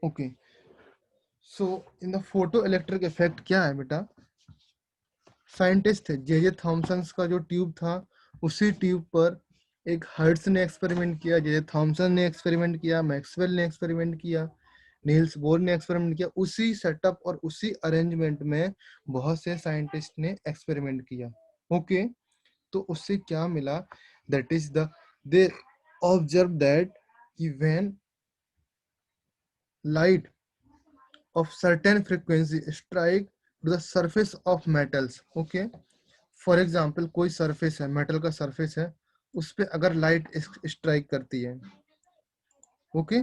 Okay, so in the photo electric effect क्या है बेटा, साइंटिस्ट थे जे थॉमसन का जो ट्यूब था, उसी ट्यूब पर एक हर्ट्ज ने एक्सपेरिमेंट किया, जे थॉमसन ने एक्सपेरिमेंट किया, मैक्सवेल ने एक्सपेरिमेंट किया, नील्स बोर ने एक्सपेरिमेंट किया, उसी सेटअप और उसी अरेंजमेंट में बहुत से साइंटिस्ट ने एक्सपेरिमेंट किया। ओके, तो उससे क्या मिला, that is the they observe that when light of certain frequency strike to the surface of metals, okay, for example कोई सरफेस है, मेटल का सरफेस है, उस पे अगर लाइट स्ट्राइक करती है, ओके,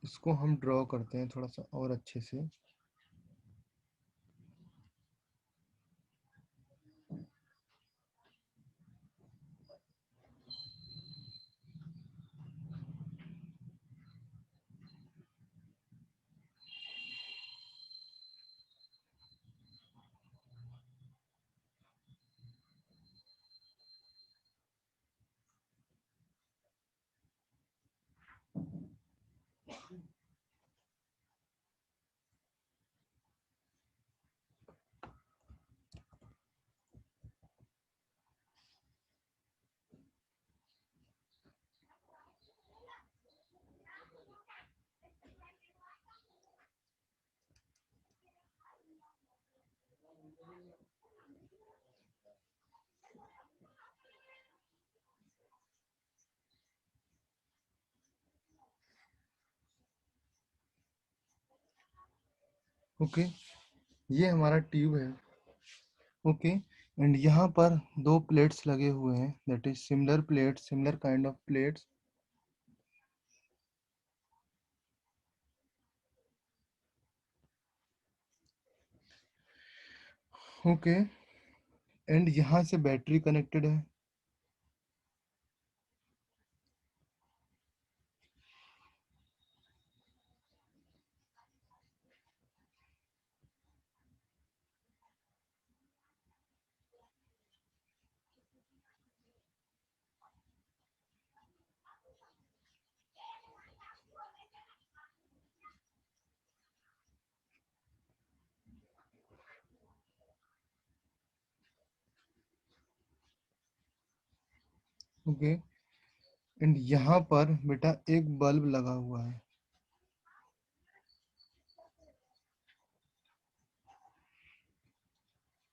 इसको हम ड्रॉ करते हैं थोड़ा सा और अच्छे से। ओके, ये हमारा ट्यूब है, ओके, एंड यहाँ पर दो प्लेट्स लगे हुए हैं, that is similar plates, similar kind of plates, okay, and यहाँ से बैटरी कनेक्टेड है, ओके, एंड यहाँ पर बेटा एक बल्ब लगा हुआ है,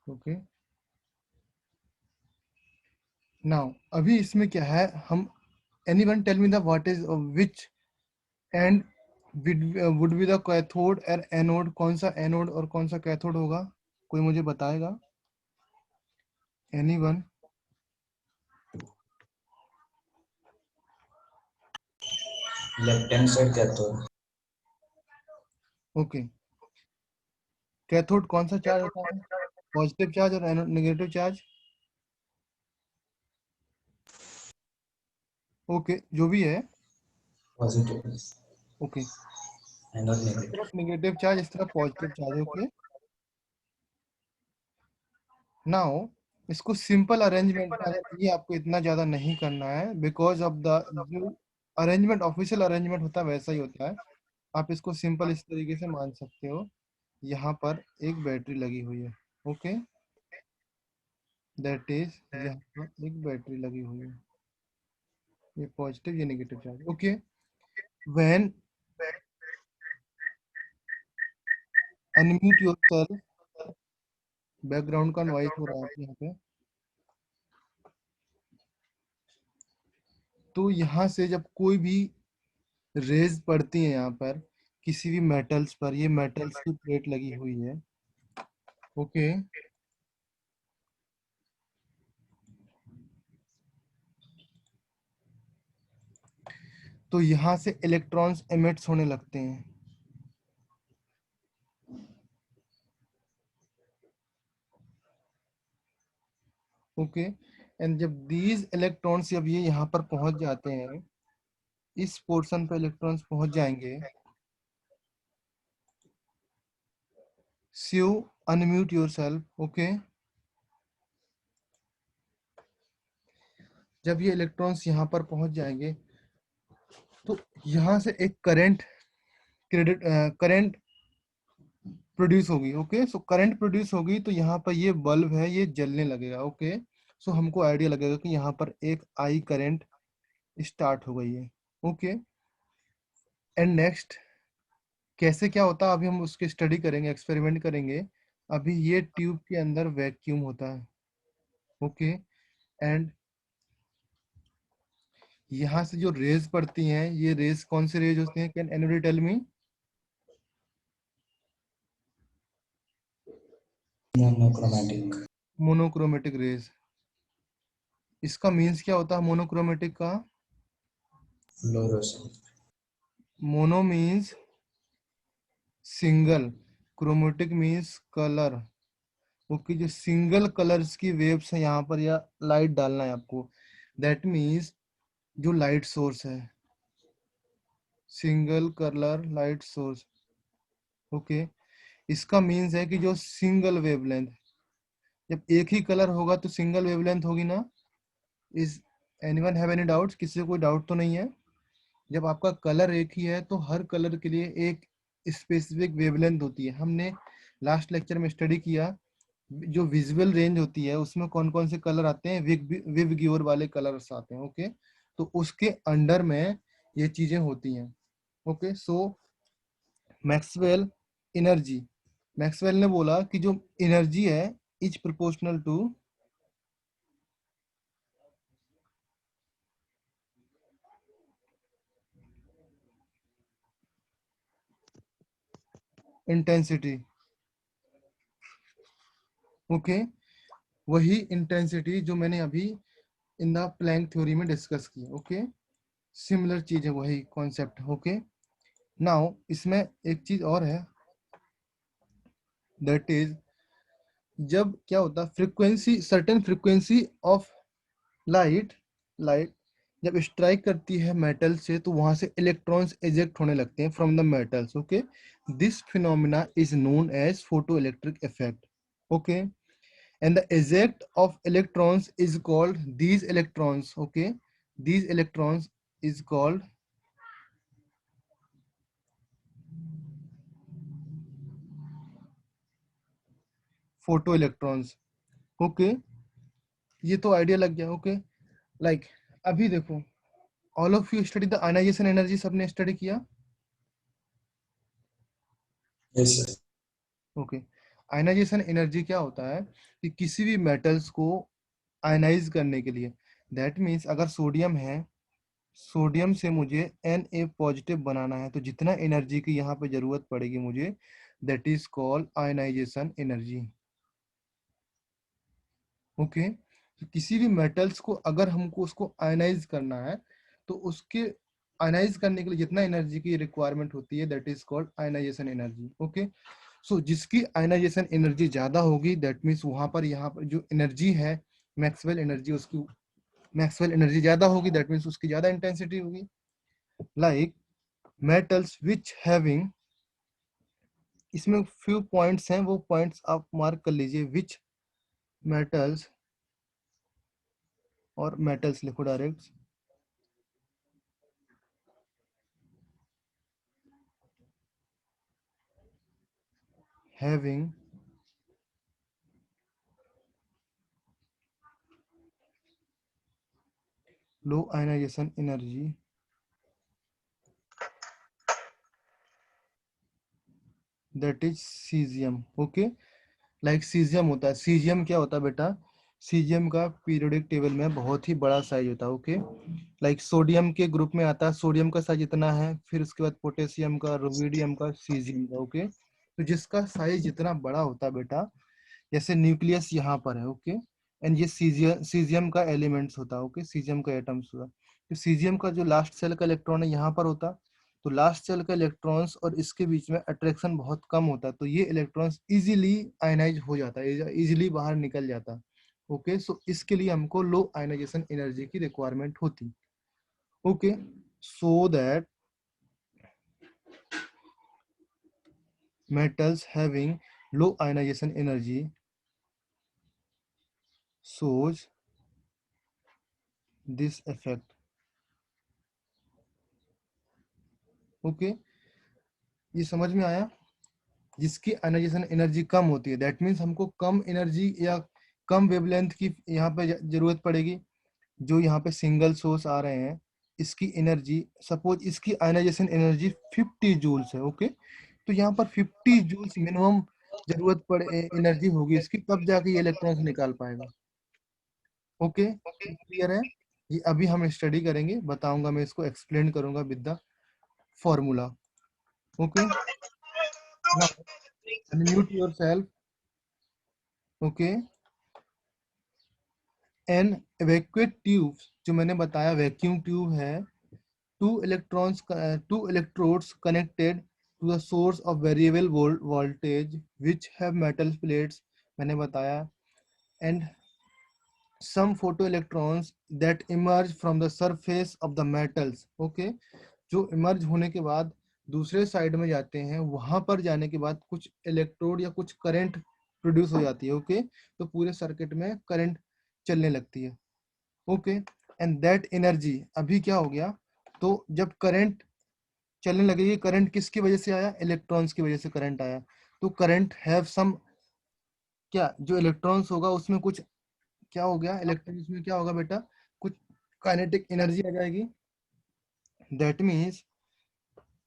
ओके, नाउ अभी इसमें क्या है, हम anyone tell me the what is which and would be the cathode और एनोड, कौन सा एनोड और कौन सा कैथोड होगा, कोई मुझे बताएगा, anyone? Left hand side cathode. Okay, cathode कौन सा चार्ज होता है, पॉजिटिव चार्ज और एनोड नेगेटिव चार्ज, ओके, जो भी है, पॉजिटिव ओके, एनोड इस नेगेटिव। तरफ नेगेटिव चार्ज, इस तरफ पॉजिटिव चार्ज, ओके। नाउ इसको सिंपल अरेंजमेंट में, अगर ये आपको इतना ज्यादा नहीं करना है, बिकॉज ऑफ द जो अरेंजमेंट ऑफिशियल अरेंजमेंट होता है वैसा ही होता है, आप इसको सिंपल इस तरीके से मान सकते हो, यहाँ पर एक बैटरी लगी हुई है, ओके, दैट इज यहाँ पर एक बैटरी लगी हुई है, ये पॉजिटिव ये negative charge, okay, when unmute yourself, background का नॉइज हो रहा है यहाँ पे, तो यहाँ से जब कोई भी रेज पड़ती है यहाँ पर किसी भी मेटल्स पर, ये मेटल्स की प्लेट लगी हुई है, ओके, तो यहाँ से इलेक्ट्रॉन्स एमिट्स होने लगते हैं, ओके, एंड जब दीज इलेक्ट्रॉन्स जब ये यहाँ पर पहुंच जाते हैं, इस पोर्शन पे इलेक्ट्रॉन्स पहुंच जाएंगे। Shiv, unmute yourself. ओके। जब ये इलेक्ट्रॉन्स यहाँ पर पहुंच जाएंगे तो यहाँ से एक करंट प्रोड्यूस होगी। ओके, सो करंट प्रोड्यूस होगी तो यहाँ पर ये बल्ब है ये जलने लगेगा। ओके, सो हमको आइडिया लगेगा कि यहाँ पर एक आई करंट स्टार्ट हो गई है। ओके, एंड नेक्स्ट कैसे क्या होता है अभी हम उसकी स्टडी करेंगे, एक्सपेरिमेंट करेंगे। अभी ये ट्यूब के अंदर वैक्यूम होता है। ओके, एंड यहाँ से जो रेज पड़ती हैं, ये रेज कौन सी रेज होती हैं? Can anybody tell me? Monochromatic. Monochromatic rays. इसका मीन्स क्या होता है मोनोक्रोमेटिक का? Fluorescent. Mono means single, chromatic means colour. Okay, जो सिंगल कलर्स की वेव्स है यहाँ पर या लाइट डालना है आपको, दैट मीन्स जो लाइट सोर्स है, single colour light source. Okay, इसका मीन्स है कि जो सिंगल वेवलेंथ, जब एक ही कलर होगा तो सिंगल वेवलेंथ होगी ना। Is anyone have any doubts? किसी को कोई डाउट तो नहीं है? जब आपका कलर एक ही है तो हर कलर के लिए एक स्पेसिफिक वेवलेंथ होती है। हमने लास्ट लेक्चर में स्टडी किया जो विजुअल रेंज होती है उसमें कौन कौन से कलर आते हैं, विव गिवर वाले कलर्स आते हैं। ओके, तो उसके अंडर में ये चीजें होती हैं। Okay, so Maxwell energy, Maxwell ने बोला कि जो एनर्जी है is proportional to intensity. Okay, वही इंटेंसिटी जो मैंने अभी इन द प्लैंक थ्योरी में डिस्कस की। ओके, सिमिलर चीज है, वही कॉन्सेप्ट। ओके, नाउ इसमें एक चीज और है, दैट इज जब क्या होता है frequency, certain frequency of light, light जब स्ट्राइक करती है मेटल से तो वहां से इलेक्ट्रॉन्स एजेक्ट होने लगते हैं from the metals. Okay, this phenomena is known as photo electric effect. Okay, and the eject of electrons is called these electrons. Okay, these electrons is called photo electrons. Okay, ये तो idea लग गया। Okay, like अभी देखो, all of you study the ionisation energy, सबने study किया। Yes, sir. Okay, ionisation energy क्या होता है कि किसी भी मेटल्स को आयनाइज करने के लिए, दैट मीन्स अगर सोडियम है, सोडियम से मुझे Na पॉजिटिव बनाना है तो जितना एनर्जी की यहाँ पे जरूरत पड़ेगी मुझे, that is called ionization energy. Okay, तो किसी भी मेटल्स को अगर हमको उसको आयनाइज करना है तो उसके आयनाइज करने के लिए जितना एनर्जी की रिक्वायरमेंट होती है that is called ionization energy. Okay, so जिसकी आयनाइजेशन एनर्जी ज्यादा होगी दैट मीन्स वहां पर यहाँ पर जो एनर्जी है मैक्सवेल एनर्जी, उसकी मैक्सवेल एनर्जी ज्यादा होगी, दैट मीन्स उसकी ज्यादा इंटेंसिटी होगी। लाइक मेटल्स विच हैविंग, इसमें फ्यू पॉइंट्स हैं, वो पॉइंट्स आप मार्क कर लीजिए। विच मेटल्स, और मेटल्स लिखो direct, having low ionisation energy, that is caesium. Okay, like caesium होता है, सीजियम क्या होता है बेटा, सीजियम का पीरियोडिक टेबल में बहुत ही बड़ा साइज होता है। ओके, लाइक सोडियम के ग्रुप में आता है, सोडियम का साइज इतना है, फिर उसके बाद पोटेशियम का, रुबिडियम का, सीजियम का। ओके, तो जिसका साइज जितना बड़ा होता है बेटा, जैसे न्यूक्लियस यहाँ पर है। ओके, एंड ये सीजियम का एलिमेंट्स होता है। ओके, सीजियम का एटम्स होता है। तो सीजियम का जो लास्ट सेल का इलेक्ट्रॉन है यहाँ पर होता, तो लास्ट सेल का इलेक्ट्रॉन्स और इसके बीच में अट्रैक्शन बहुत कम होता है, तो ये इलेक्ट्रॉन्स इजीली आयनाइज हो जाता है, इजीली बाहर निकल जाता है। ओके, सो इसके लिए हमको लो आयनाइजेशन एनर्जी की रिक्वायरमेंट होती। Okay, so that metals having low ionization energy shows this effect. Okay, ये समझ में आया? जिसकी आयनाइजेशन एनर्जी कम होती है, दैट मीन्स हमको कम एनर्जी या कम वेवलेंथ की यहाँ पे जरूरत पड़ेगी। जो यहाँ पे सिंगल सोर्स आ रहे हैं, इसकी एनर्जी, सपोज इसकी आयनाइजेशन एनर्जी 50 जूल्स है। ओके, तो यहाँ पर 50 जूल्स मिनिमम जरूरत पड़े एनर्जी होगी इसकी, तब जाके ये इलेक्ट्रॉन्स निकाल पाएगा। ओके, क्लियर है? ये अभी हम स्टडी करेंगे, बताऊंगा मैं, इसको एक्सप्लेन करूंगा with the formula. Okay, now unmute yourself. Okay, an evacuate tube, जो मैंने बताया वैक्यूम ट्यूब है, two electrodes connected to the source of variable voltage which have metal plates, मैंने बताया, and some photoelectrons that emerge from the surface of the metals. Okay, जो emerge होने के बाद दूसरे साइड में जाते हैं, वहां पर जाने के बाद कुछ इलेक्ट्रोड या कुछ करंट प्रोड्यूस हो जाती है। ओके, तो पूरे सर्किट में करंट चलने लगती है। ओके, एंड दैट एनर्जी, अभी क्या हो गया, तो जब करंट चलने लगेगी, करंट किसकी वजह से आया? इलेक्ट्रॉन्स की वजह से करंट आया। तो करंट हैव सम, क्या जो इलेक्ट्रॉन्स होगा उसमें कुछ क्या हो गया, इलेक्ट्रॉन्स में क्या होगा बेटा, कुछ काइनेटिक एनर्जी आ जाएगी। दैट मीन्स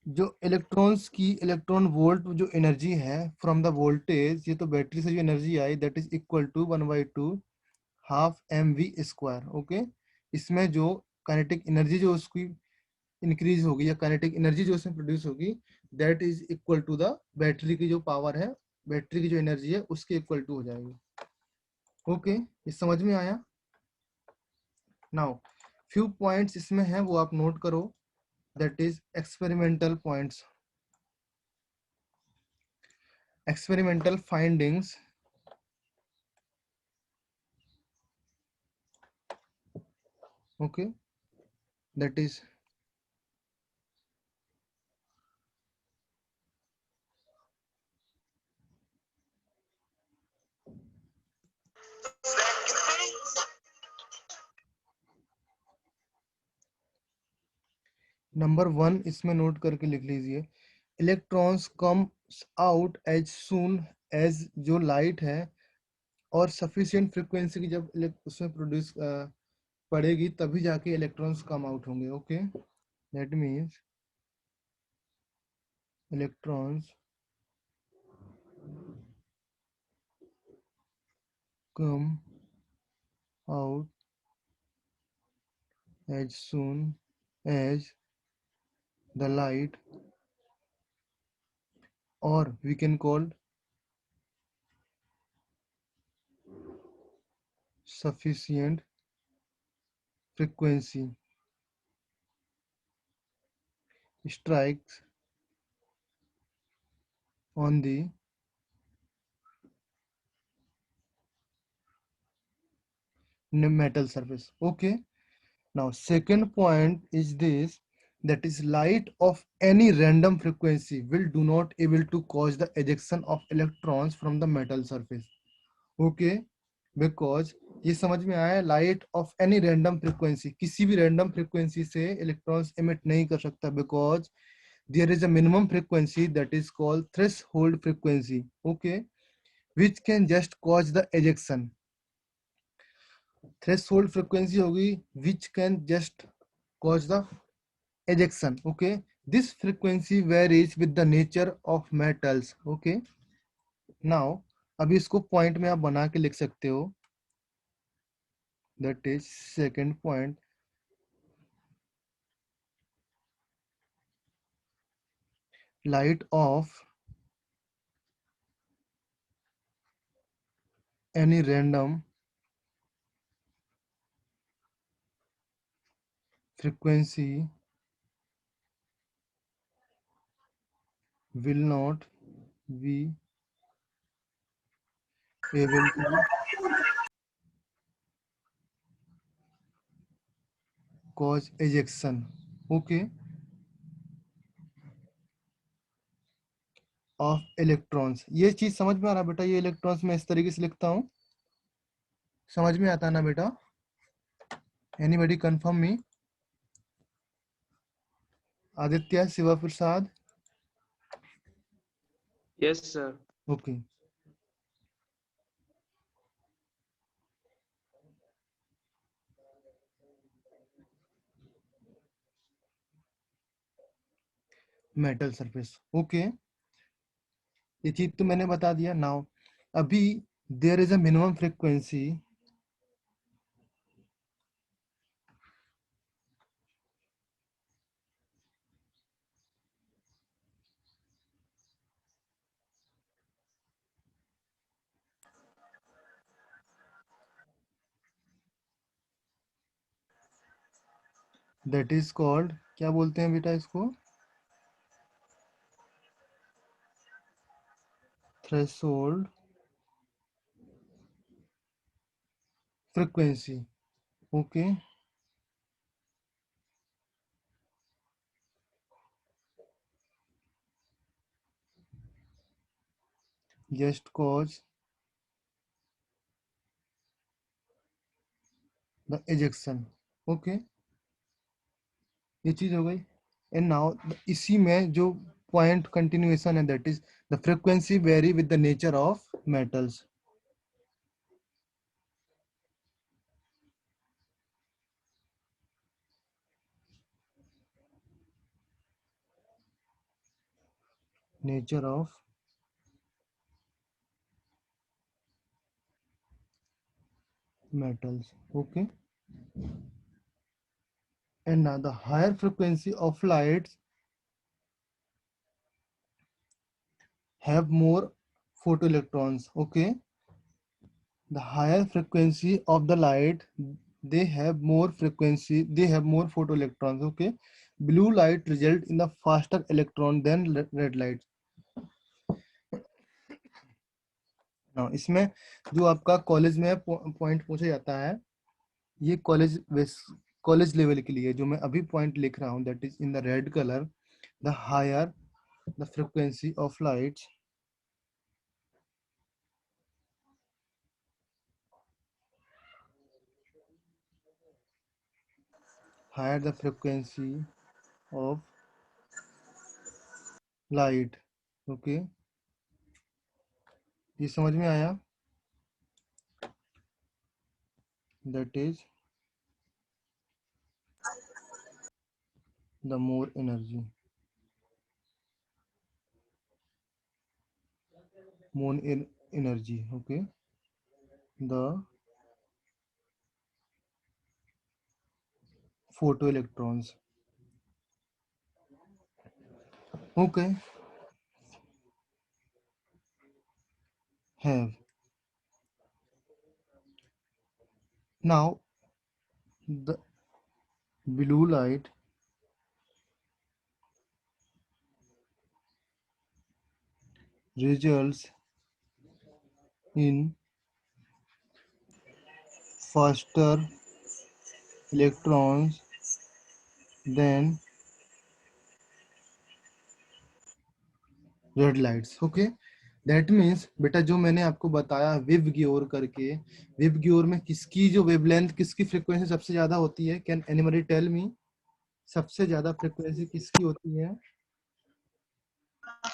जो इलेक्ट्रॉन्स की इलेक्ट्रॉन वोल्ट जो एनर्जी है फ्रॉम द वोल्टेज, ये तो बैटरी से जो एनर्जी आई, that is equal to 1/2 half mv²। Okay, इसमें जो काइनेटिक एनर्जी जो उसकी इंक्रीज होगी या काइनेटिक एनर्जी जो उसमें प्रोड्यूस होगी, that is equal to the battery की जो पावर है, बैटरी की जो एनर्जी है उसके इक्वल टू हो जाएगी। ओके, ये समझ में आया? नाउ फ्यू पॉइंट्स इसमें है, वो आप नोट करो, that is experimental points, experimental findings. Okay, that is number 1, इसमें नोट करके लिख लीजिए, electrons comes out as soon as, जो लाइट है और सफिशिएंट फ्रीक्वेंसी की जब उसमें प्रोड्यूस पड़ेगी, तभी जाके इलेक्ट्रॉन्स कम आउट होंगे। Okay, that means electrons come out as soon as the light, or we can call sufficient frequency strikes on the metal surface. Okay, now second point is this, that is light of any random frequency will do not able to cause the ejection of electrons from the metal surface. Okay, because ये समझ में आया, light of any random frequency, किसी भी random frequency से electrons emit नहीं कर सकता, because there is a minimum frequency that is called threshold frequency. Okay, which can just cause the ejection. Threshold frequency होगी which can just cause the ejection. Okay, this frequency varies with the nature of metals. Okay, now अभी इसको point में आप बना के लिख सकते हो, that is second point, light of any random frequency will not be able to cause ejection. Okay, of electrons. ये चीज समझ में आ रहा बेटा? ये इलेक्ट्रॉन्स मैं इस तरीके से लिखता हूँ, समझ में आता है ना बेटा? Anybody confirm me? Aditya, Shiva Prasad? Yes, sir. Okay, metal surface. Okay, ये चीज तो मैंने बता दिया। नाउ अभी there is a minimum frequency that is called, क्या बोलते हैं बेटा इसको? Threshold frequency. Okay, just cause the ejection. Okay, ये चीज हो गई। एंड नाउ इसी में जो पॉइंट कंटिन्यूएशन है, that is the frequency very with the nature of metals. Nature of metals. Okay, and now the higher frequency of lights have more photoelectrons. Okay, the higher frequency of the light, they have more frequency, they have more photoelectrons. Okay, blue light result in the faster electron than red light. now इसमें जो आपका college में point पूछा जाता है, ये college level के लिए जो मैं अभी पॉइंट लिख रहा हूँ, that is in the red colour, the higher the frequency of lights, higher the frequency of light. Okay, ये समझ में आया? That is the more energy, more energy. Okay, the photoelectrons. Okay, have. Now the blue light results in faster electrons than red lights. Okay, that means बेटा जो मैंने आपको बताया विव गियोर करके, विव गियोर में किसकी जो वेवलेंथ, किसकी फ्रीक्वेंसी सबसे ज्यादा होती है? Can anybody tell me? सबसे ज्यादा फ्रीक्वेंसी किसकी होती है?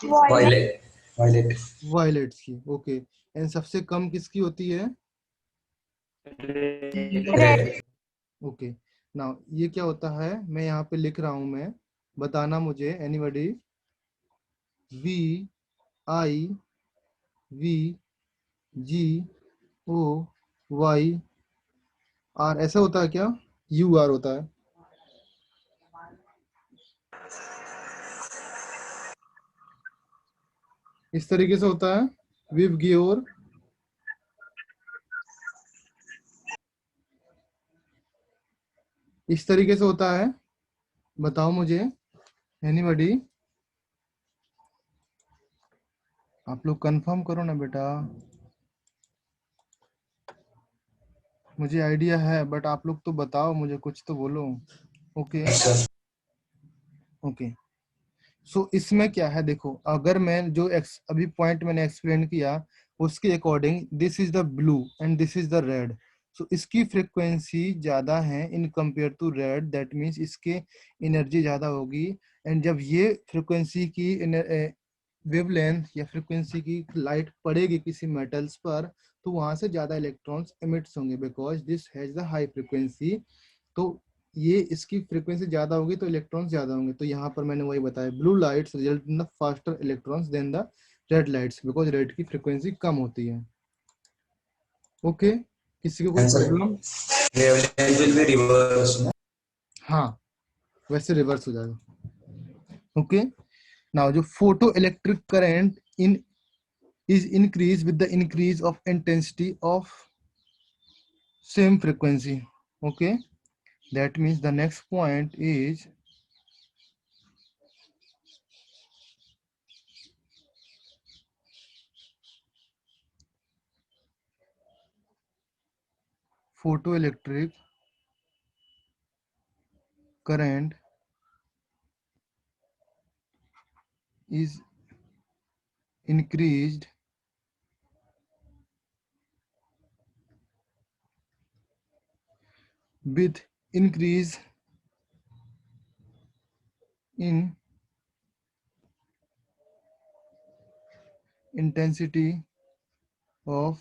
Violet. Violet. वायलेट्स की। ओके, एंड सबसे कम किसकी होती है? Red. ओके, नाउ ये क्या होता है, मैं यहाँ पे लिख रहा हूं, मैं बताना मुझे, anybody? V I V G O Y R, ऐसा होता है क्या? यू आर होता है। इस तरीके से होता है विव गियोर। इस तरीके से होता है, बताओ मुझे एनीबॉडी? आप लोग कंफर्म करो ना बेटा, मुझे आइडिया है बट आप लोग तो बताओ मुझे, कुछ तो बोलो। Okay, Yes, sir. ओके, सो इसमें क्या है, देखो अगर मैं जो अभी पॉइंट मैंने एक्सप्लेन किया उसके according, this is the blue and this is the red, so इसकी फ्रिक्वेंसी ज्यादा है in compare to red, that means इसके एनर्जी ज्यादा होगी। एंड जब ये फ्रिक्वेंसी की वेवलेंथ या फ्रिक्वेंसी की लाइट पड़ेगी किसी मेटल्स पर, तो वहां से ज्यादा इलेक्ट्रॉन्स एमिट्स होंगे, because this has the high frequency. तो ये इसकी फ्रीक्वेंसी ज्यादा होगी तो इलेक्ट्रॉन्स ज्यादा होंगे। तो यहाँ पर मैंने वही बताया, blue lights result in the faster electrons than the red lights, because red की फ्रीक्वेंसी कम होती है। ओके, किसी को कोई Answer. Problem? Wavelength will be reversed. No? हाँ, वैसे रिवर्स हो जाएगा। ओके, नाउ जो photo electric current in is increased with the increase of intensity of same frequency. Okay, that means the next point is photoelectric current is increased with increase in intensity of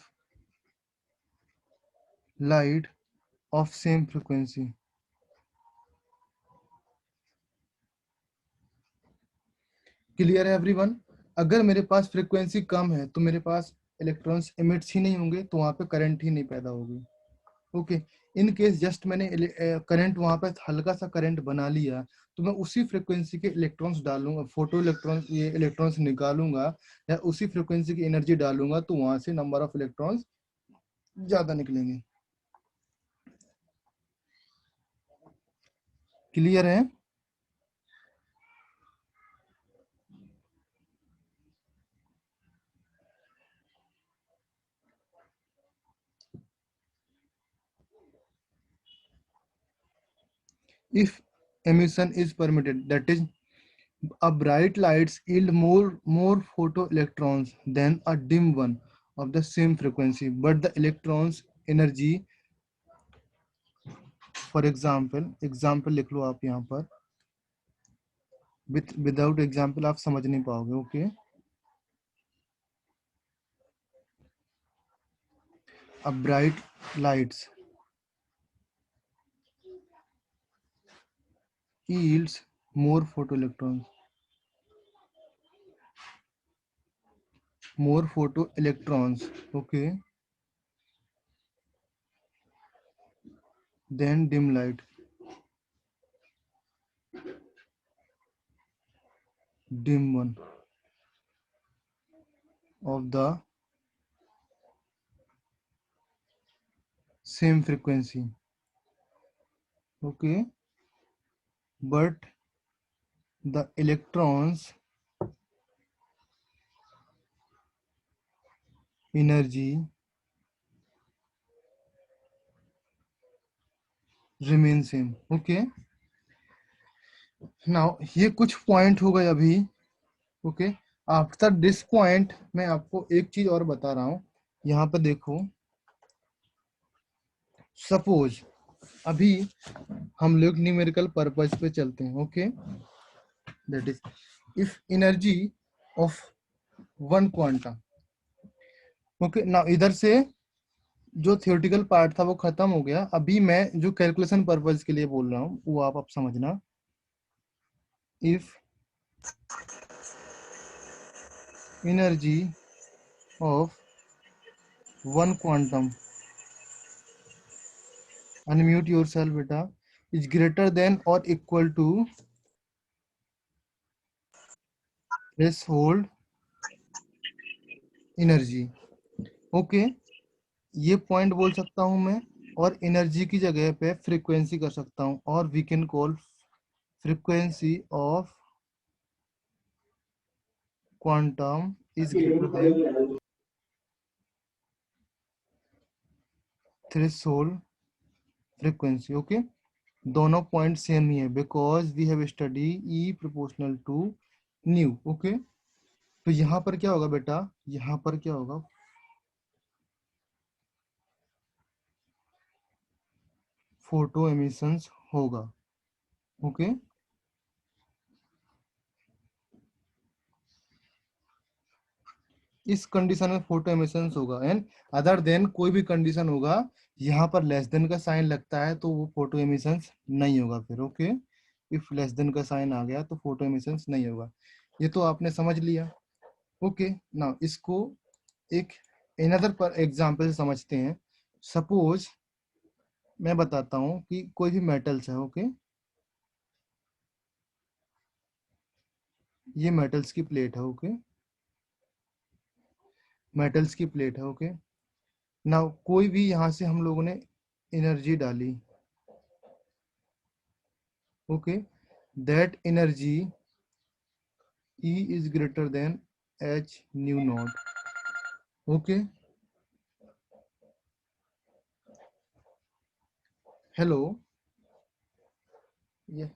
light of same frequency. Clear है everyone? अगर मेरे पास frequency कम है तो मेरे पास electrons emits ही नहीं होंगे, तो वहां पे करंट ही नहीं पैदा होगी। ओके, इन केस जस्ट मैंने करंट वहां पे हल्का सा करंट बना लिया, तो मैं उसी फ्रीक्वेंसी के इलेक्ट्रॉन्स डालूंगा, फोटो इलेक्ट्रॉन्स, ये इलेक्ट्रॉन्स निकालूंगा या उसी फ्रीक्वेंसी की एनर्जी डालूंगा, तो वहां से नंबर ऑफ इलेक्ट्रॉन्स ज्यादा निकलेंगे। क्लियर है? If emission is permitted, that is, a bright lights yield more photoelectrons than a dim one of the same frequency, but the electrons energy, for example लिख लो आप यहाँ पर, without example आप समझ नहीं पाओगे। Okay, a bright lights yields more photoelectrons, okay, than dim light, dim one of the same frequency. Okay, but the electrons energy remain same. Okay, now ये कुछ पॉइंट हो गए अभी। ओके, आफ्टर दिस पॉइंट मैं आपको एक चीज और बता रहा हूं। यहाँ पर देखो, सपोज अभी हम लोग न्यूमेरिकल पर्पस पे चलते हैं। Okay, that is if energy of one quantum. Okay, ना इधर से जो थियोरेटिकल पार्ट था वो खत्म हो गया, अभी मैं जो कैलकुलेशन पर्पस के लिए बोल रहा हूँ वो आप समझना। If energy of one quantum, unmute yourself बेटा, इज ग्रेटर देन और equal to threshold energy. Okay, ये पॉइंट बोल सकता हूं मैं, और एनर्जी की जगह पे फ्रीक्वेंसी कर सकता हूं, और we can call frequency of quantum is greater than threshold frequency. Okay, दोनों पॉइंट सेम ही है, because we have study E proportional to nu. Okay, तो यहाँ पर क्या होगा बेटा, यहाँ पर क्या होगा, फोटो एमिशंस होगा। ओके, इस कंडीशन में फोटो एमिशंस होगा, एंड अदर देन कोई भी कंडीशन होगा, यहाँ पर लेस देन का साइन लगता है तो वो फोटो एमिशंस नहीं होगा फिर। ओके, इफ लेस देन का साइन आ गया तो फोटो एमिशंस नहीं होगा। ये तो आपने समझ लिया। ओके, नाउ इसको एक अनदर पर एग्जांपल से समझते हैं। सपोज मैं बताता हूँ कि कोई भी मेटल्स है। ओके, ये मेटल्स की प्लेट है। ओके, मेटल्स की प्लेट है। ओके, नाउ कोई भी यहाँ से हम लोगों ने एनर्जी डाली। Okay, that energy E is greater than H nu naught. Okay, hello, yeah.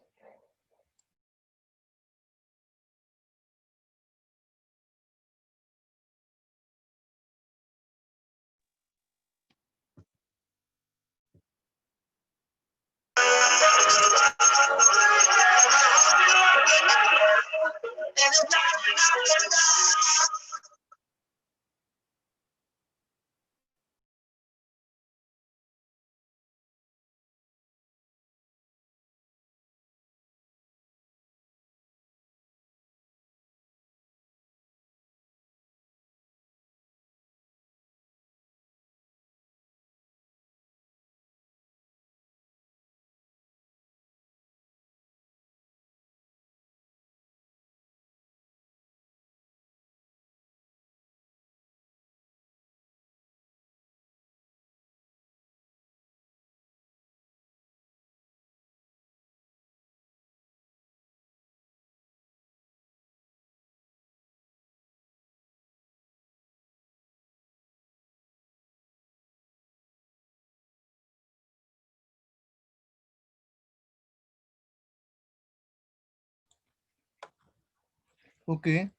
Okay,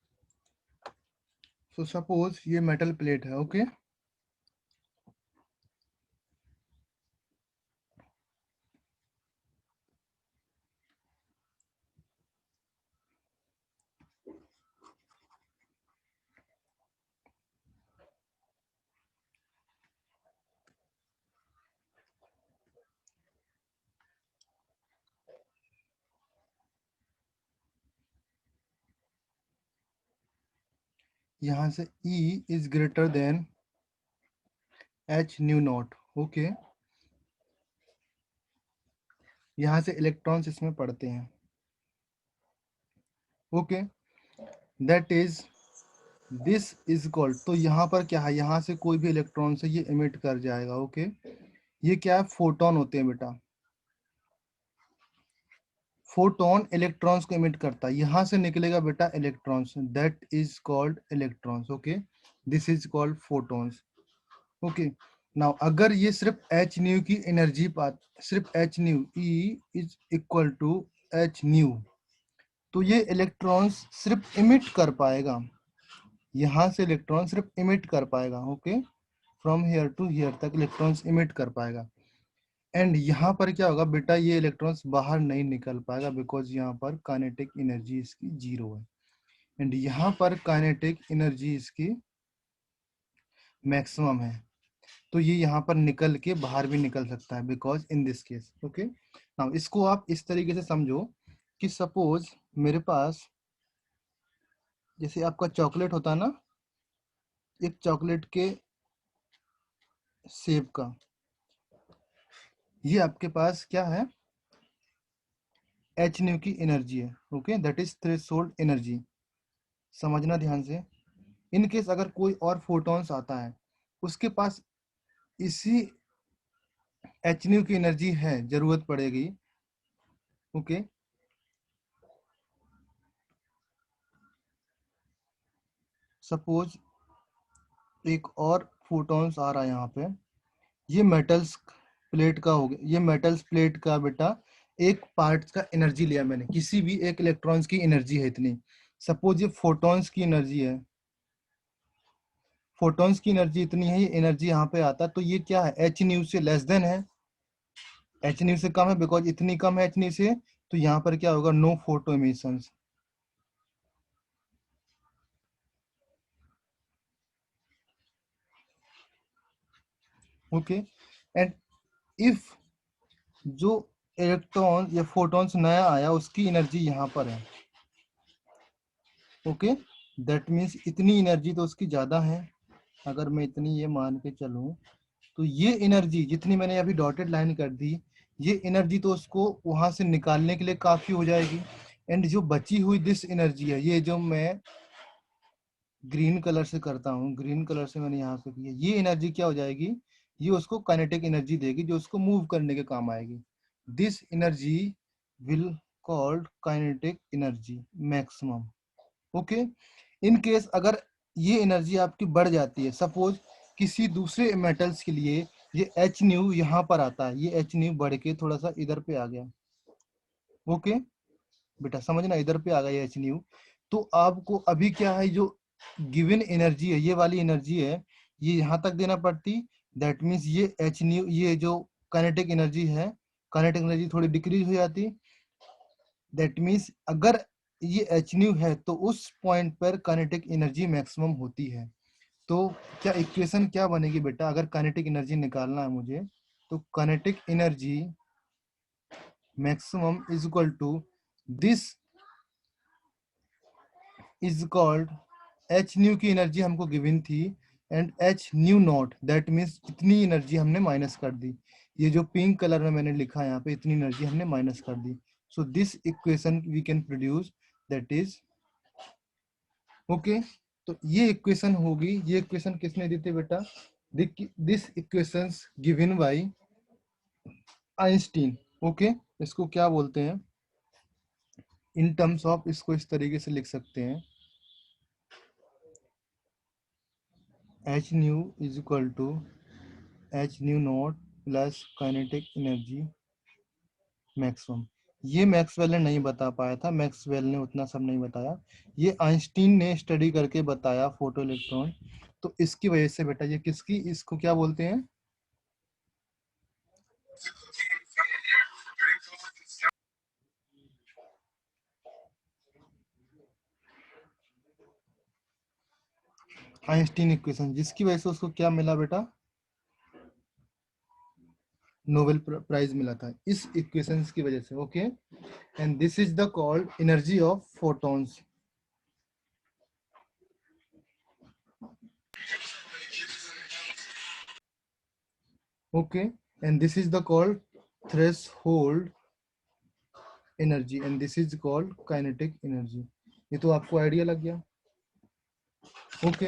so suppose ये मेटल प्लेट है। ओके, यहाँ से E is greater than H nu naught। Okay, यहाँ से इलेक्ट्रॉन्स इसमें पड़ते हैं। Okay, that is this is called, तो यहाँ पर क्या है, यहाँ से कोई भी इलेक्ट्रॉन से ये इमिट कर जाएगा। ओके, ये क्या है, फोटोन होते हैं बेटा। फोटोन इलेक्ट्रॉन्स को इमिट करता है, यहाँ से निकलेगा बेटा electrons, that is called electrons. Okay, this is called photons. Okay, now अगर ये सिर्फ एच न्यू की एनर्जी पात, सिर्फ H nu, E is equal to H nu, तो ये इलेक्ट्रॉन्स सिर्फ इमिट कर पाएगा, यहाँ से इलेक्ट्रॉन सिर्फ इमिट कर पाएगा। Okay, from here to here तक इलेक्ट्रॉन्स इमिट कर पाएगा, एंड यहाँ पर क्या होगा बेटा, ये इलेक्ट्रॉन्स बाहर नहीं निकल पाएगा, बिकॉज यहाँ पर काइनेटिक एनर्जी इसकी 0 है, एंड यहाँ पर काइनेटिक एनर्जी इसकी मैक्सिमम है। तो ये यहाँ पर निकल के बाहर भी निकल सकता है, because in this case. Okay, now इसको आप इस तरीके से समझो कि सपोज मेरे पास, जैसे आपका चॉकलेट होता है ना, एक चॉकलेट के सेब का, ये आपके पास क्या है, एच न्यू की एनर्जी है। Okay, that is threshold energy, समझना ध्यान से। इन केस अगर कोई और फोटॉन्स आता है, उसके पास इसी एच न्यू की एनर्जी है, जरूरत पड़ेगी। ओके, सपोज एक और फोटॉन्स आ रहा है यहाँ पे, ये मेटल्स प्लेट का हो गया, ये मेटल्स प्लेट का बेटा एक पार्ट का एनर्जी लिया मैंने, किसी भी एक इलेक्ट्रॉन्स की एनर्जी है इतनी, सपोज ये फोटॉन्स की एनर्जी है, फोटॉन्स की एनर्जी इतनी है, ये एनर्जी यहाँ पे आता, तो ये क्या है, एच न्यू से लेस देन है, एच न्यू से कम है, बिकॉज इतनी कम है एच न्यू से, तो यहाँ पर क्या होगा, no photo emissions. Okay, and if जो इलेक्ट्रॉन या फोटॉन्स नया आया उसकी एनर्जी यहाँ पर है, ओके, दैट मीन्स इतनी एनर्जी तो उसकी ज्यादा है। अगर मैं इतनी ये मान के चलूं, तो ये एनर्जी जितनी मैंने अभी डॉटेड लाइन कर दी, ये एनर्जी तो उसको वहां से निकालने के लिए काफी हो जाएगी। एंड जो बची हुई दिस एनर्जी है, ये जो मैं ग्रीन कलर से करता हूँ, ग्रीन कलर से मैंने यहाँ पे किया, ये एनर्जी क्या हो जाएगी, ये उसको काइनेटिक एनर्जी देगी जो उसको मूव करने के काम आएगी। This energy will called kinetic energy maximum. Okay, in case अगर ये एनर्जी आपकी बढ़ जाती है, सपोज किसी दूसरे मेटल्स के लिए ये एच न्यू यहाँ पर आता है, ये एच न्यू बढ़ के थोड़ा सा इधर पे आ गया, ओके बेटा समझना, इधर पे आ गया एच न्यू, तो आपको अभी क्या है, जो गिवन एनर्जी है, ये वाली एनर्जी है, ये यहाँ तक देना पड़ती, दैट मीन्स ये एच न्यू, ये जो काइनेटिक एनर्जी है, काइनेटिक एनर्जी थोड़ी डिक्रीज हो जाती, दैट मीन्स अगर ये एच न्यू है तो उस पॉइंट पर काइनेटिक एनर्जी मैक्सिमम होती है। तो क्या इक्वेशन क्या बनेगी बेटा, अगर काइनेटिक एनर्जी निकालना है मुझे, तो kinetic energy maximum is equal to this is called, H nu की एनर्जी हमको गिवन थी, and H nu not, that means इतनी एनर्जी हमने माइनस कर दी, ये जो पिंक कलर में मैंने लिखा है यहाँ पे, इतनी एनर्जी हमने माइनस कर दी। So this equation we can produce, that is okay. तो ये इक्वेशन होगी, ये इक्वेशन किसने दी थी बेटा, this equations given by Einstein. Okay, इसको क्या बोलते हैं इन टर्म्स ऑफ, इसको इस तरीके से लिख सकते हैं, H nu is equal to H nu not plus kinetic energy maximum. ये मैक्सवेल ने नहीं बता पाया था, मैक्सवेल ने उतना सब नहीं बताया, ये आइंस्टीन ने स्टडी करके बताया फोटो इलेक्ट्रॉन। तो इसकी वजह से बेटा ये किसकी, इसको क्या बोलते हैं, आइंस्टीन इक्वेशन, जिसकी वजह से उसको क्या मिला बेटा, नोबेल प्राइज मिला था इस इक्वेशंस की वजह से। Okay, and this is the called energy of photons. Okay, and this is the called threshold energy, and this is called kinetic energy. ये तो आपको आइडिया लग गया। Okay,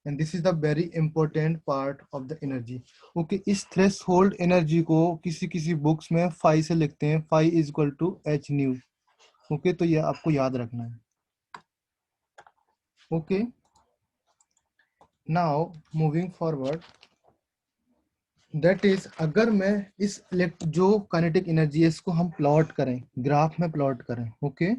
and this is the very important part of the energy. Okay, इस threshold energy को किसी किसी books में फाई से लिखते हैं, phi is equal to H nu. Okay, तो ये आपको याद रखना है। Okay, now moving forward, that is अगर मैं इस जो काइनेटिक एनर्जी है इसको हम प्लॉट करें, ग्राफ में प्लॉट करें, ओके,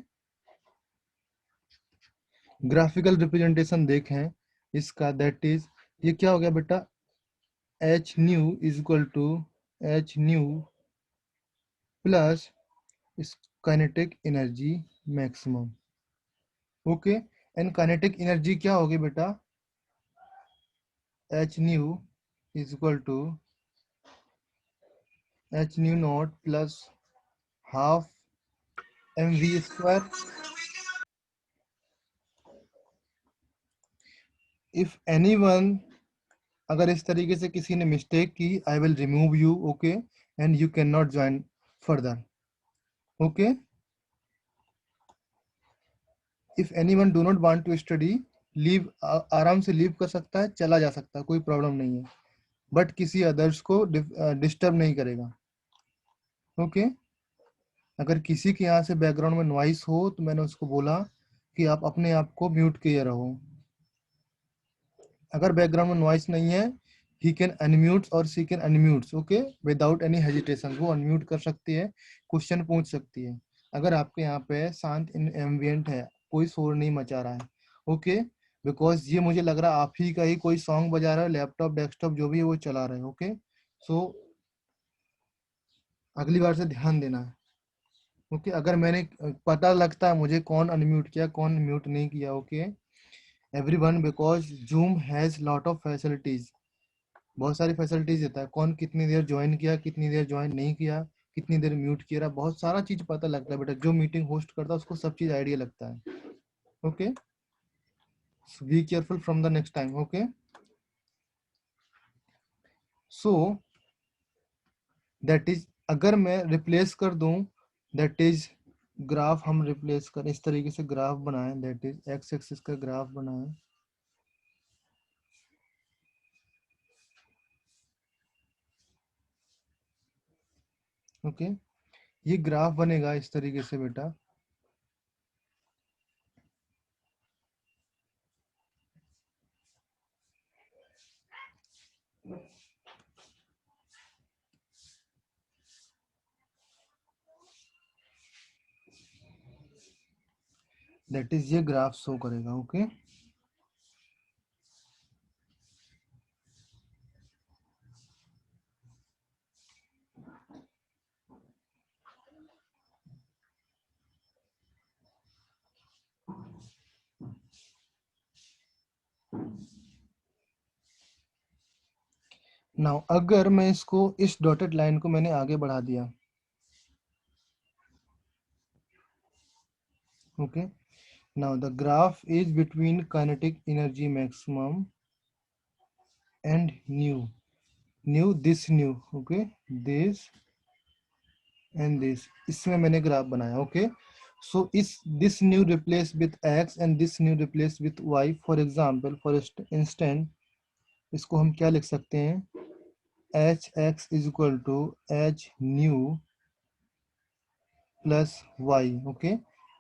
ग्राफिकल रिप्रेजेंटेशन देखें इसका, दैट इज ये क्या हो गया बेटा, H nu is equal to H nu plus इस kinetic energy maximum. Okay, and kinetic energy क्या होगी बेटा, H nu is equal to H nu not plus half M V square. If anyone, अगर इस तरीके से किसी ने मिस्टेक की, I will remove you, okay, and you can not join further. Okay, if anyone do not want to study, leave, आराम से leave कर सकता है, चला जा सकता है, कोई प्रॉब्लम नहीं है, बट किसी अदर्स को डिस्टर्ब नहीं करेगा। ओके, अगर किसी के यहाँ से बैकग्राउंड में नॉइस हो तो मैंने उसको बोला कि आप अपने आप को म्यूट किए रहो। अगर बैकग्राउंड में नॉइस नहीं है he can unmute or she can unmute, okay, without any hesitation. वो unmute कर सकती है, क्वेश्चन पूछ सकती है। अगर आपके यहाँ पे शांत एम्बियंट है, कोई शोर नहीं मचा रहा है, ओके, बिकॉज ये मुझे लग रहा है आप ही का ही कोई सॉन्ग बजा रहा है, लैपटॉप डेस्कटॉप जो भी है वो चला रहे हैं, ओके। सो अगली बार से ध्यान देना है, ओके। अगर मैंने पता लगता है मुझे कौन अनम्यूट किया कौन म्यूट नहीं किया, okay everyone, because zoom has lot of facilities, बहुत सारी फैसिलिटीज देता है, कौन कितनी देर ज्वाइन किया, कितनी देर ज्वाइन नहीं किया, कितनी देर म्यूट किया, बहुत सारा चीज पता लगता है बेटा। जो मीटिंग होस्ट करता है उसको सब चीज आइडिया लगता है, okay. Be careful from the next time, okay. So that is, अगर मैं रिप्लेस कर दूं, दैट इज ग्राफ हम रिप्लेस करें, इस तरीके से ग्राफ बनाएं, दैट इज एक्स एक्सिस का ग्राफ बनाएं, ओके। ये ग्राफ बनेगा इस तरीके से बेटा, दैट इज ये ग्राफ शो करेगा, ओके। नाउ अगर मैं इसको, इस डॉटेड लाइन को मैंने आगे बढ़ा दिया, okay. Now the graph is between kinetic energy maximum and nu this nu, okay, this and this, इसमें मैंने ग्राफ बनाया, ओके। सो इस this nu replace with X and this nu replace with Y, for example, for instant, इसको हम क्या लिख सकते हैं, H X is equal to H nu plus Y, okay,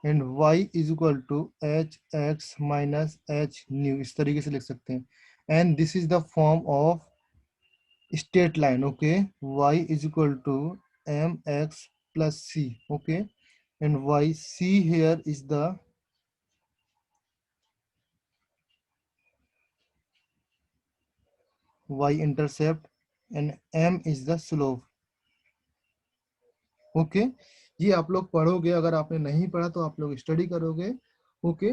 and Y is equal to H X minus H nu, इस तरीके से लिख सकते हैं। And this is the form of straight line, okay, Y is equal to M X plus C, okay, and Y C here is the Y intercept and M is the slope, okay. ये आप लोग पढ़ोगे, अगर आपने नहीं पढ़ा तो आप लोग स्टडी करोगे, ओके।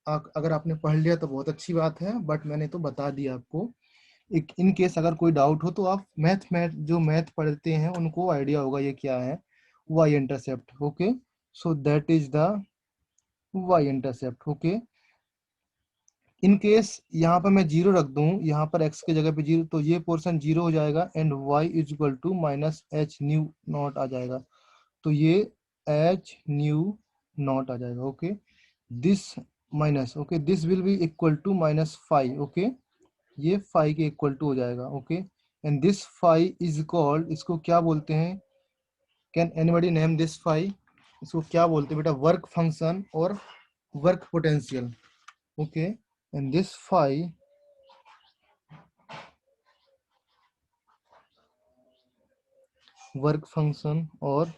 अगर आपने पढ़ लिया तो बहुत अच्छी बात है, बट मैंने तो बता दिया आपको। एक इन केस अगर कोई डाउट हो तो आप मैथ जो मैथ पढ़ते हैं उनको आइडिया होगा ये क्या है, Y intercept, okay. So that is the Y intercept, okay. In case यहाँ पर मैं जीरो रख दूं, यहाँ पर एक्स के जगह पे जीरो, तो ये पोर्शन जीरो हो जाएगा and Y is equal to minus H nu naught आ जाएगा, तो ये एच न्यू नॉट आ जाएगा, okay. This minus, okay, this will be equal to minus phi, okay, ये फाइव के इक्वल टू हो जाएगा, okay. And this phi is called, इसको क्या बोलते हैं, can anybody name this phi, इसको क्या बोलते हैं बेटा, वर्क फंक्शन और work potential, okay. And this five work function और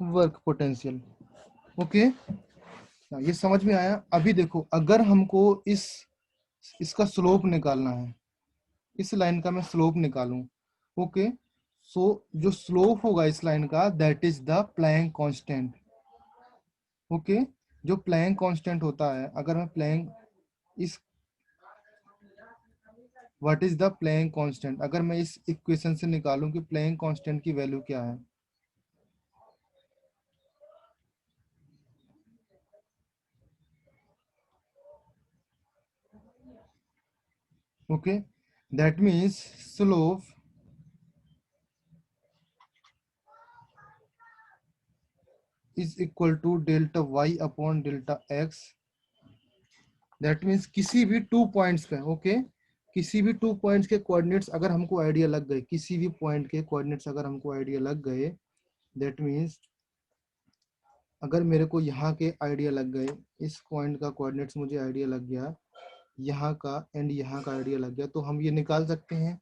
वर्क पोटेंशियल, ओके। ये समझ में आया। अभी देखो, अगर हमको इसका स्लोप निकालना है, इस लाइन का मैं स्लोप निकालूं, ओके। सो जो स्लोप होगा इस लाइन का, that is the plank constant, okay. जो प्लैंक कांस्टेंट होता है, अगर मैं प्लैंक इस what is the plank constant, अगर मैं इस इक्वेशन से निकालूं कि प्लैंक कांस्टेंट की वैल्यू क्या है, okay, that means slope is equal to delta Y upon delta X, that means किसी भी 2 पॉइंट्स पे, ओके, किसी भी 2 पॉइंट्स के कोऑर्डिनेट्स अगर हमको आइडिया लग गए, किसी भी पॉइंट के कोऑर्डिनेट्स अगर हमको आइडिया लग गए, दैट मीन्स अगर मेरे को यहाँ के आइडिया लग गए, इस पॉइंट का कोऑर्डिनेट्स मुझे आइडिया लग गया, यहाँ का एंड यहाँ का आइडिया लग गया, तो हम ये निकाल सकते हैं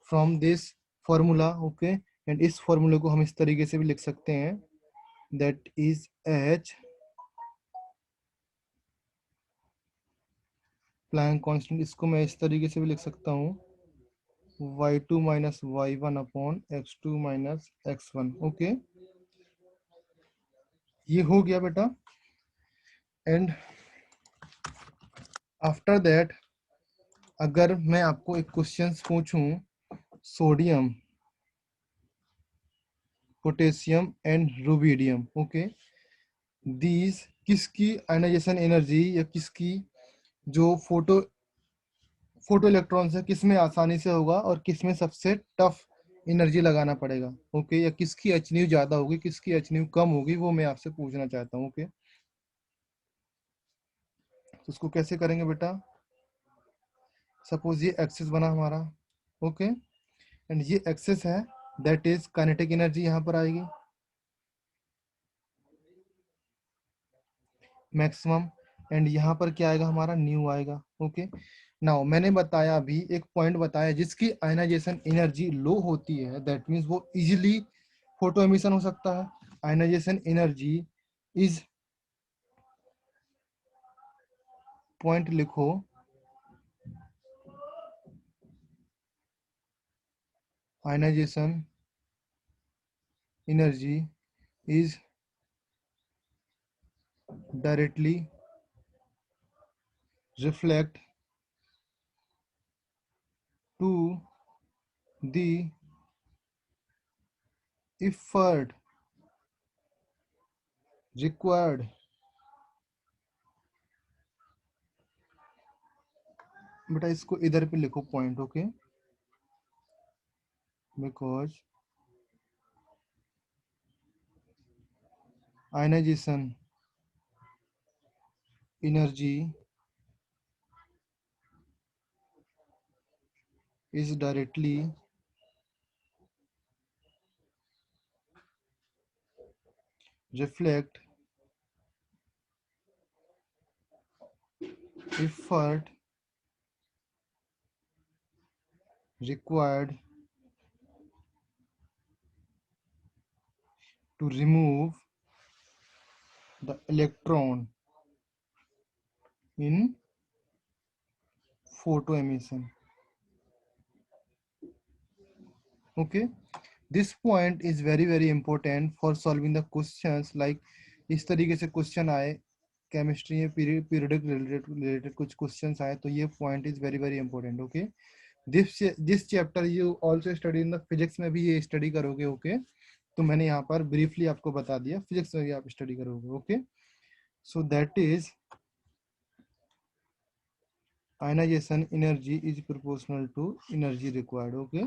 from this formula. Okay, and इस फॉर्मूले को हम इस तरीके से भी लिख सकते हैं, that is H Planck constant. इसको मैं इस तरीके से भी लिख सकता हूँ, y2 minus y1 upon x2 minus x1। Okay, ये हो गया बेटा। एंड आफ्टर दैट अगर मैं आपको एक क्वेश्चन पूछूं, sodium, potassium and rubidium, okay, these किसकी आयनाइजेशन एनर्जी या किसकी जो फोटो इलेक्ट्रॉन्स है किस में आसानी से होगा और किस में सबसे टफ एनर्जी लगाना पड़ेगा। ओके, या किसकी एच न्यू ज्यादा होगी, किसकी एच न्यू कम होगी, वो मैं आपसे पूछना चाहता हूँ। ओके, तो उसको कैसे करेंगे बेटा? सपोज ये एक्सिस बना हमारा, ओके, एंड ये एक्सिस है, दैट इज काइनेटिक एनर्जी यहाँ पर आएगी मैक्सिमम, एंड यहाँ पर क्या आएगा हमारा, न्यू आएगा। ओके, नाउ मैंने बताया अभी एक पॉइंट बताया, जिसकी आयनाइजेशन एनर्जी लो होती है, दैट मीन्स वो इजिली फोटो एमिशन हो सकता है। आयनाइजेशन एनर्जी इज, पॉइंट लिखो, ionisation energy is directly reflect to the effort required बेटा इसको इधर पे लिखो पॉइंट। Okay, because ionization energy is directly reflect effort required to remove the electron in photo emission. Okay, this point is very important for solving the questions like इस तरीके से question आए केमिस्ट्री में, पीरियडिक रिलेटेड कुछ questions आए, तो ये point is very important. Okay, this chapter you also study in the physics में भी ये स्टडी करोगे। ओके, तो मैंने यहाँ पर ब्रीफली आपको बता दिया, फिजिक्स में भी आप स्टडी करोगे। Okay, so that is ionisation energy is proportional to energy required. Okay,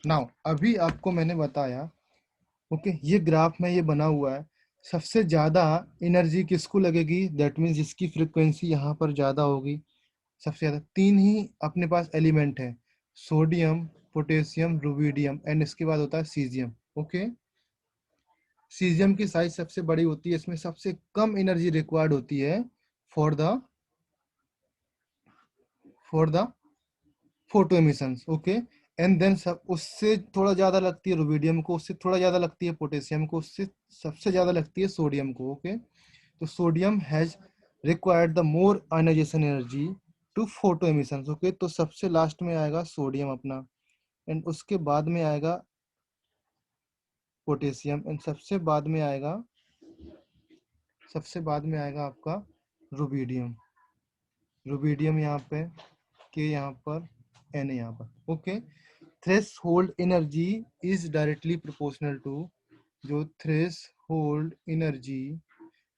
now अभी आपको मैंने बताया, ओके, ये ग्राफ में ये बना हुआ है, सबसे ज्यादा एनर्जी किसको लगेगी, दैट मीन्स जिसकी फ्रीक्वेंसी यहाँ पर ज्यादा होगी। सबसे ज्यादा तीन ही अपने पास एलिमेंट है, सोडियम, पोटेशियम, रुबिडियम, एंड इसके बाद होता है सीजियम। ओके, सीजियम की साइज सबसे बड़ी होती है, इसमें सबसे कम एनर्जी रिक्वायर्ड होती है for the photo emissions. Okay, and then सब उससे थोड़ा ज्यादा लगती है रुबिडियम को, उससे थोड़ा ज्यादा लगती है पोटेशियम को, उससे सबसे ज्यादा लगती है सोडियम को। ओके, तो sodium has required the more ionization energy to photo emissions. ओके, तो सबसे लास्ट में आएगा सोडियम अपना, एंड उसके बाद में आएगा पोटेशियम, एंड सबसे बाद में आएगा आपका रुबिडियम। रुबिडियम यहाँ पे, के यहाँ पर, एन यहाँ पर। Okay, threshold energy is directly proportional to, जो threshold energy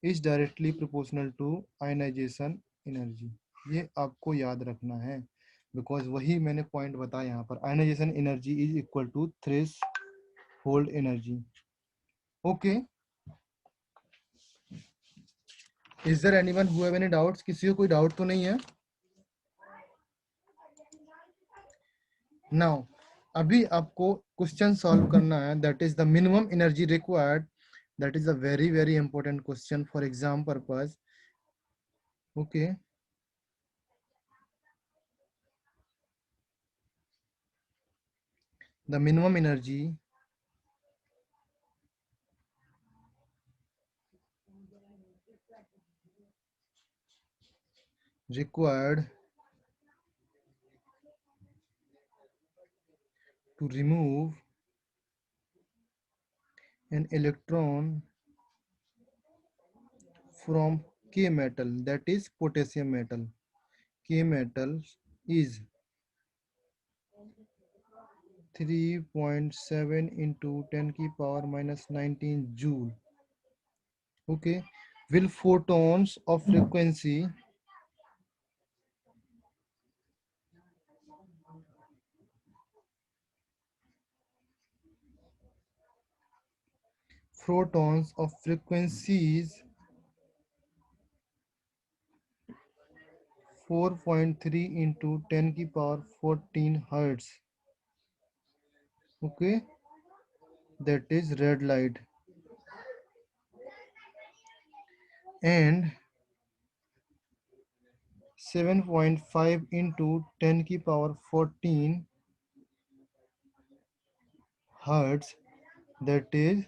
is directly proportional to ionization energy. ये आपको याद रखना है, बिकॉज वही मैंने पॉइंट बताया यहाँ पर, ionization energy is equal to threshold energy. Okay, is there anyone who have any doubts? किसी को कोई डाउट तो नहीं है? नाउ अभी आपको क्वेश्चन सॉल्व करना है, that is the minimum energy required That is a very, very important question for exam purpose. Okay. The minimum energy required to remove an electron from K metal, that is potassium metal. K metal is 3.7 into 10 की power minus 19 joule. Okay. Will photons of frequency frequencies 4.3 into 10 की power 14 hertz. Okay, that is red light, and 7.5 into 10 की power 14 hertz, that is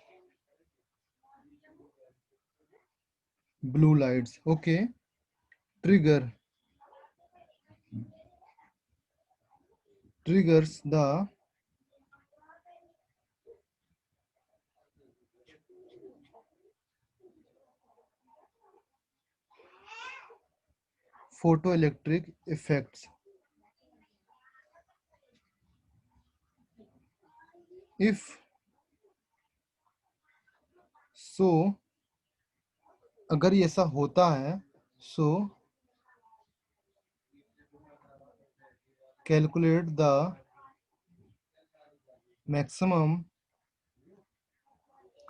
blue lights. Okay, triggers the photoelectric effects. If so, अगर ये ऐसा होता है, so calculate the maximum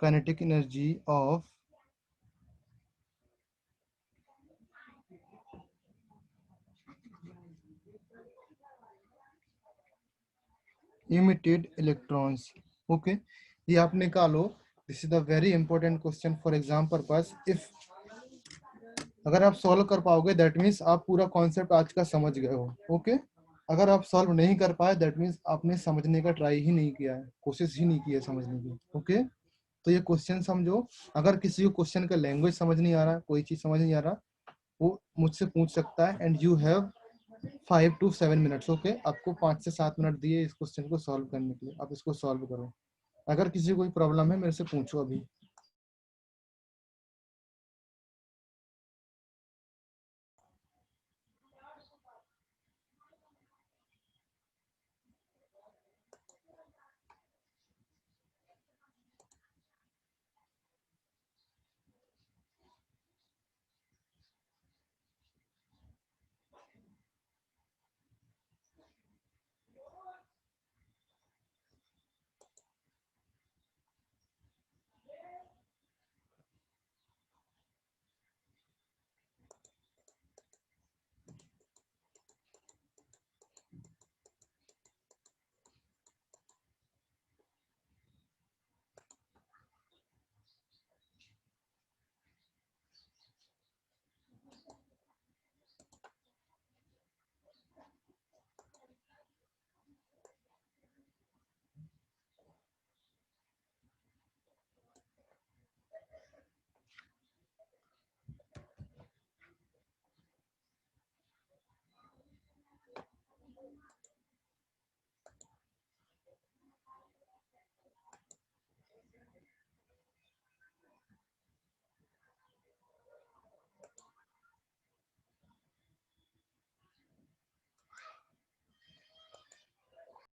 kinetic energy of emitted electrons. Okay, ये आप निकालो. This is the very important question for exam purpose. If अगर आप सॉल्व कर पाओगे दैट मीन्स आप पूरा कॉन्सेप्ट आज का समझ गए हो. ओके, अगर आप सॉल्व नहीं कर पाए दैट मीन्स आपने समझने का ट्राई ही नहीं किया है, कोशिश ही नहीं की है समझने की. ओके, तो ये क्वेश्चन समझो. अगर किसी को क्वेश्चन का लैंग्वेज समझ नहीं आ रहा, कोई चीज समझ नहीं आ रहा, वो मुझसे पूछ सकता है. And you have 5 to 7 minutes. Okay, आपको 5 से 7 मिनट दिए इस क्वेश्चन को सॉल्व करने के लिए. आप इसको सॉल्व करो. अगर किसी को कोई प्रॉब्लम है मेरे से पूछो अभी.